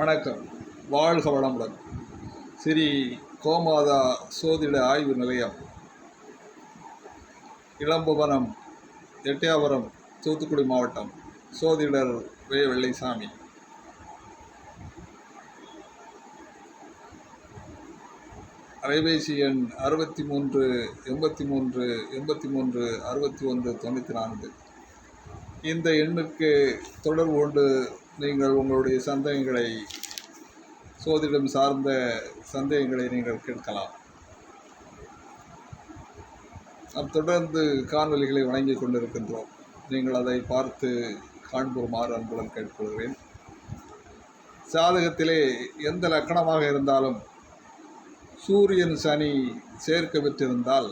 வணக்கம். வாழ்க வளமுடன். ஸ்ரீ கோமாதா சோதிட ஆய்வு நிலையம், இளம்புவனம், எட்டயபுரம், தூத்துக்குடி மாவட்டம். சோதிடர் வே. வெள்ளைசாமி. அலைபேசி எண் 63 83 83 61 94. இந்த எண்ணுக்கு தொடர்பு கொண்டு நீங்கள் உங்களுடைய சந்தேகங்களை, சோதிடம் சார்ந்த சந்தேகங்களை நீங்கள் கேட்கலாம். நாம் தொடர்ந்து காணொலிகளை வழங்கி கொண்டிருக்கின்றோம். நீங்கள் அதை பார்த்து காண்புமாறு அன்புடன் கேட்டுக்கொள்கிறேன். ஜாதகத்திலே எந்த லக்கணமாக இருந்தாலும் சூரியன் சனி சேர்க்க பெற்றிருந்தால்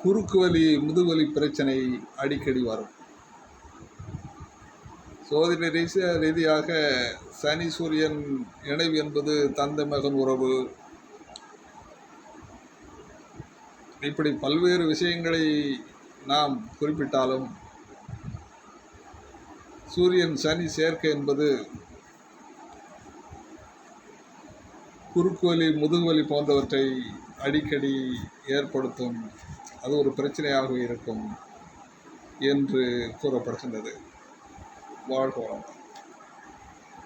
குறுக்கு வலி, முதுகுவலி பிரச்சனை அடிக்கடி வரும். சோதிட ரீதியாக சனி சூரியன் இணைவு என்பது தந்தை மகன் உறவு, இப்படி பல்வேறு விஷயங்களை நாம் குறிப்பிட்டாலும் சூரியன் சனி சேர்க்கை என்பது குறுக்குவலி, முதுகுவலி போன்றவற்றை அடிக்கடி ஏற்படுத்தும். அது ஒரு பிரச்சனையாக இருக்கும் என்று கூறப்படுகின்றது. வாழ்க வளமுடன்.